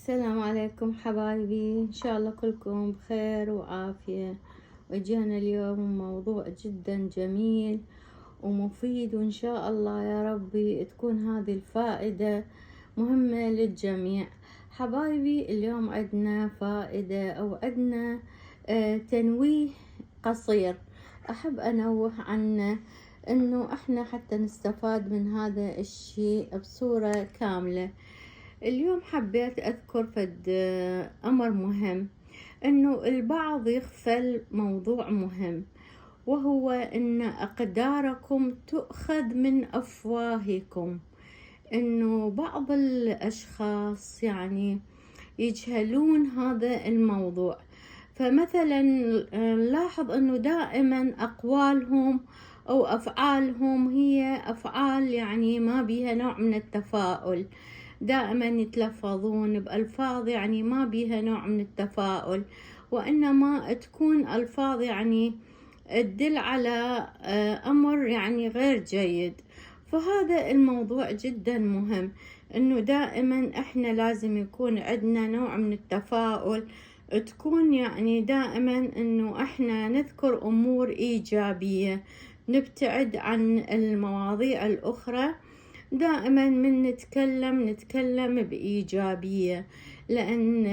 السلام عليكم حبايبي، إن شاء الله كلكم بخير وعافية. وجانا اليوم موضوع جدا جميل ومفيد، وإن شاء الله يا ربي تكون هذه الفائدة مهمة للجميع. حبايبي اليوم عندنا فائدة أو عندنا تنويه قصير أحب أنوه عنه، إنه إحنا حتى نستفاد من هذا الشيء بصورة كاملة. اليوم حبيت أذكر فد أمر مهم، إنه البعض يغفل موضوع مهم، وهو إن أقداركم تؤخذ من أفواهكم. إنه بعض الأشخاص يعني يجهلون هذا الموضوع، فمثلا نلاحظ إنه دائما أقوالهم أو أفعالهم هي أفعال يعني ما بيها نوع من التفاؤل، دائما يتلفظون بألفاظ يعني ما بيها نوع من التفاؤل، وإنما تكون ألفاظ يعني تدل على أمر يعني غير جيد. فهذا الموضوع جدا مهم، إنه دائما إحنا لازم يكون عندنا نوع من التفاؤل، تكون يعني دائما إنه إحنا نذكر أمور إيجابية، نبتعد عن المواضيع الأخرى. دائما من نتكلم بإيجابية، لأن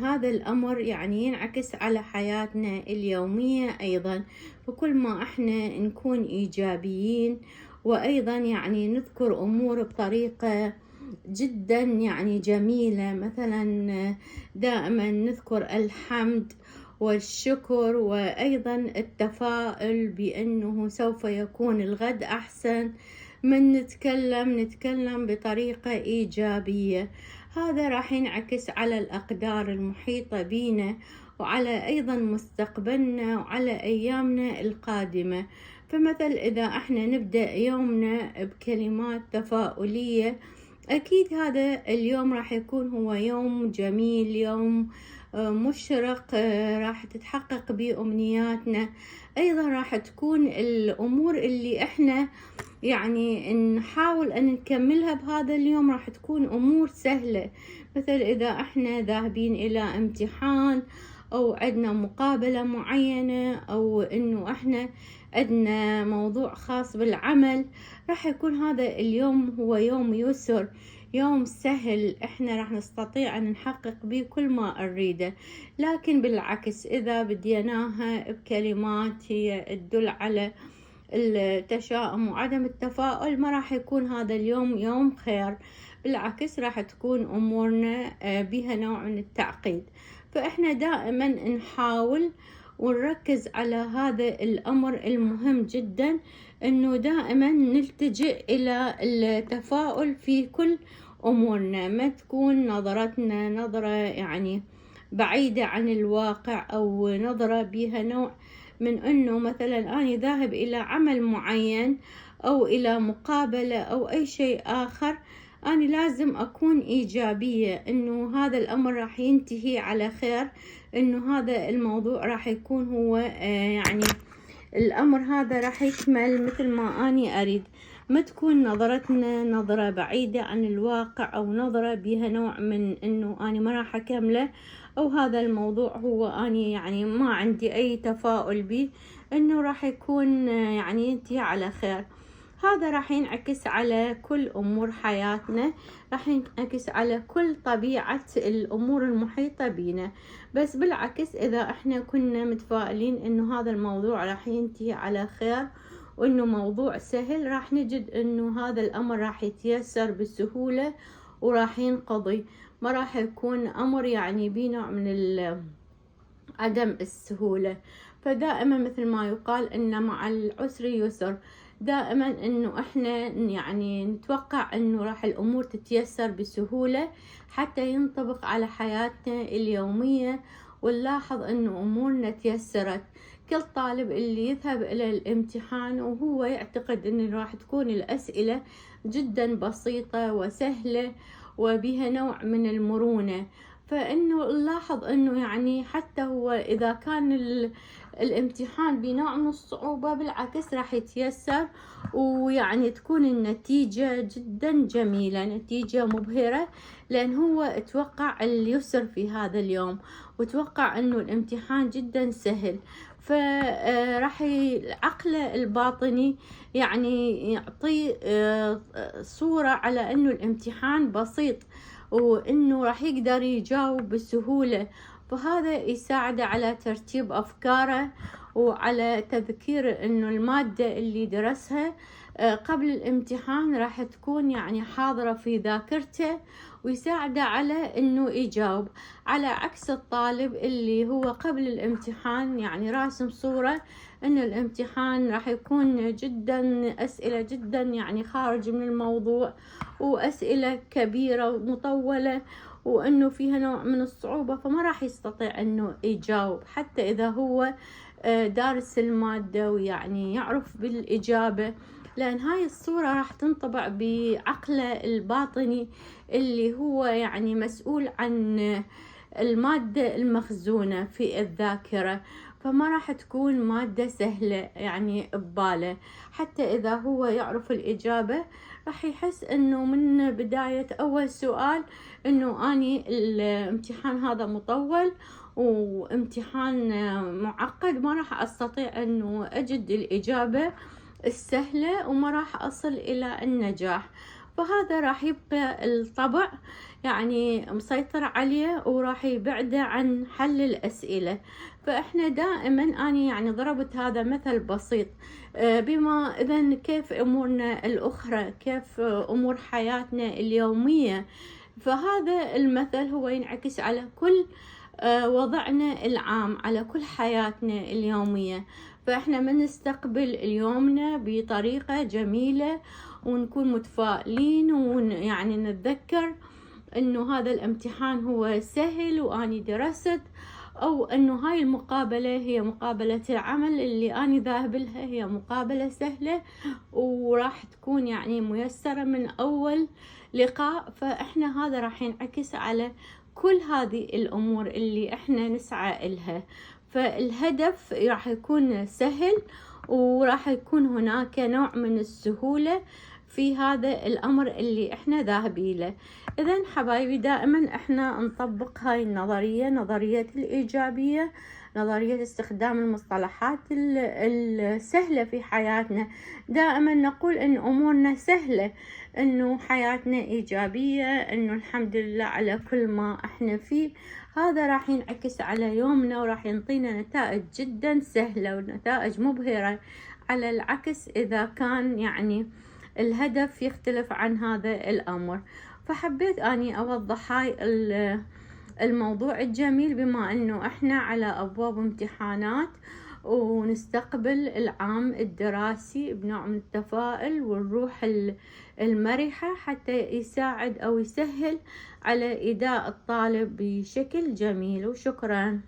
هذا الأمر يعني ينعكس على حياتنا اليومية أيضا. فكل ما احنا نكون إيجابيين، وأيضا يعني نذكر أمور بطريقة جدا يعني جميلة، مثلا دائما نذكر الحمد والشكر، وأيضا التفاؤل بأنه سوف يكون الغد أحسن. من نتكلم بطريقة إيجابية، هذا راح ينعكس على الأقدار المحيطة بينا، وعلى أيضا مستقبلنا، وعلى أيامنا القادمة. فمثل إذا احنا نبدأ يومنا بكلمات تفاؤلية، أكيد هذا اليوم راح يكون هو يوم جميل، يوم مشرق، راح تتحقق به أمنياتنا. أيضا راح تكون الأمور اللي احنا يعني نحاول أن نكملها بهذا اليوم راح تكون أمور سهلة. مثل إذا احنا ذاهبين إلى امتحان، أو عندنا مقابلة معينة، أو إنه احنا عندنا موضوع خاص بالعمل، راح يكون هذا اليوم هو يوم يسر، يوم سهل، احنا راح نستطيع أن نحقق به كل ما نريده. لكن بالعكس إذا بديناها بكلمات هي تدل على التشاؤم وعدم التفاؤل، ما راح يكون هذا اليوم يوم خير، بالعكس راح تكون أمورنا بها نوع من التعقيد. فإحنا دائما نحاول ونركز على هذا الأمر المهم جدا، إنه دائما نلتجئ إلى التفاؤل في كل أمورنا، ما تكون نظرتنا نظرة يعني بعيدة عن الواقع، أو نظرة بها نوع من أنه مثلا أنا ذاهب إلى عمل معين، أو إلى مقابلة، أو أي شيء آخر، أنا لازم أكون إيجابية، إنه هذا الأمر راح ينتهي على خير، إنه هذا الموضوع راح يكون هو يعني الأمر هذا راح يكمل مثل ما أني أريد. ما تكون نظرتنا نظرة بعيدة عن الواقع، أو نظرة بها نوع من إنه أنا ما راح أكمله، أو هذا الموضوع هو أني يعني ما عندي أي تفاؤل به، إنه راح يكون يعني ينتهي على خير. هذا راح ينعكس على كل أمور حياتنا، راح ينعكس على كل طبيعة الأمور المحيطة بنا. بس بالعكس إذا احنا كنا متفائلين إنه هذا الموضوع راح ينتهي على خير، وإنه موضوع سهل، راح نجد إنه هذا الأمر راح يتيسر بسهولة وراح ينقضي، ما راح يكون أمر يعني بنوع من عدم السهولة. فدائما مثل ما يقال إن مع العسر يسر، دائما إنه إحنا يعني نتوقع إنه راح الأمور تتيسر بسهولة حتى ينطبق على حياتنا اليومية، ونلاحظ إنه أمورنا تيسرت. كل طالب اللي يذهب إلى الامتحان وهو يعتقد إنه راح تكون الأسئلة جدا بسيطة وسهلة وبها نوع من المرونة، فإنه نلاحظ إنه يعني حتى هو إذا كان الامتحان بنوع من الصعوبة بالعكس راح يتيسر، ويعني تكون النتيجة جدا جميلة، نتيجة مبهرة، لأن هو اتوقع اليسر في هذا اليوم، وتوقع إنه الامتحان جدا سهل. فراح عقله الباطني يعني يعطي صورة على إنه الامتحان بسيط، وإنه راح يقدر يجاوب بسهولة. فهذا يساعده على ترتيب أفكاره، وعلى تذكير إنه المادة اللي درسها قبل الامتحان راح تكون يعني حاضرة في ذاكرته، ويساعده على إنه يجاوب، على عكس الطالب اللي هو قبل الامتحان يعني راسم صورة إن الامتحان راح يكون جدا أسئلة جدا يعني خارج من الموضوع، وأسئلة كبيرة ومطولة، وإنه فيها نوع من الصعوبة، فما راح يستطيع إنه يجاوب حتى إذا هو دارس المادة ويعني يعرف بالإجابة، لأن هاي الصورة راح تنطبع بعقله الباطني اللي هو يعني مسؤول عن المادة المخزونة في الذاكرة. فما راح تكون مادة سهلة يعني بباله، حتى إذا هو يعرف الإجابة راح يحس إنه من بداية أول سؤال إنه أني الامتحان هذا مطول وامتحان معقد، ما راح أستطيع إنه أجد الإجابة السهلة، وما راح أصل إلى النجاح. فهذا راح يبقى الطبع يعني مسيطر عليه، وراح يبعده عن حل الأسئلة. فإحنا دائما أنا يعني ضربت هذا مثل بسيط، بما إذن كيف أمورنا الأخرى، كيف أمور حياتنا اليومية. فهذا المثل هو ينعكس على كل وضعنا العام، على كل حياتنا اليومية. فإحنا من نستقبل يومنا بطريقة جميلة، ونكون متفائلين، ويعني نتذكر إنه هذا الامتحان هو سهل وأني درست، أو إنه هاي المقابلة هي مقابلة العمل اللي أنا ذاهب لها، هي مقابلة سهلة وراح تكون يعني ميسرة من أول لقاء. فإحنا هذا راح ينعكس على كل هذه الأمور اللي إحنا نسعى إلها. فالهدف راح يكون سهل، وراح يكون هناك نوع من السهولة في هذا الأمر اللي إحنا ذاهبين له. إذن حبايبي دائما إحنا نطبق هاي النظرية، نظرية الإيجابية، نظرية استخدام المصطلحات السهلة في حياتنا. دائما نقول إن أمورنا سهلة، إنه حياتنا إيجابية، إنه الحمد لله على كل ما إحنا فيه. هذا راح ينعكس على يومنا، وراح ينطينا نتائج جدا سهلة ونتائج مبهرة، على العكس إذا كان يعني الهدف يختلف عن هذا الأمر. فحبيت أني أوضح هاي الموضوع الجميل، بما أنه إحنا على أبواب امتحانات، ونستقبل العام الدراسي بنوع من التفاؤل والروح المرحة، حتى يساعد أو يسهل على إداء الطالب بشكل جميل. وشكرا.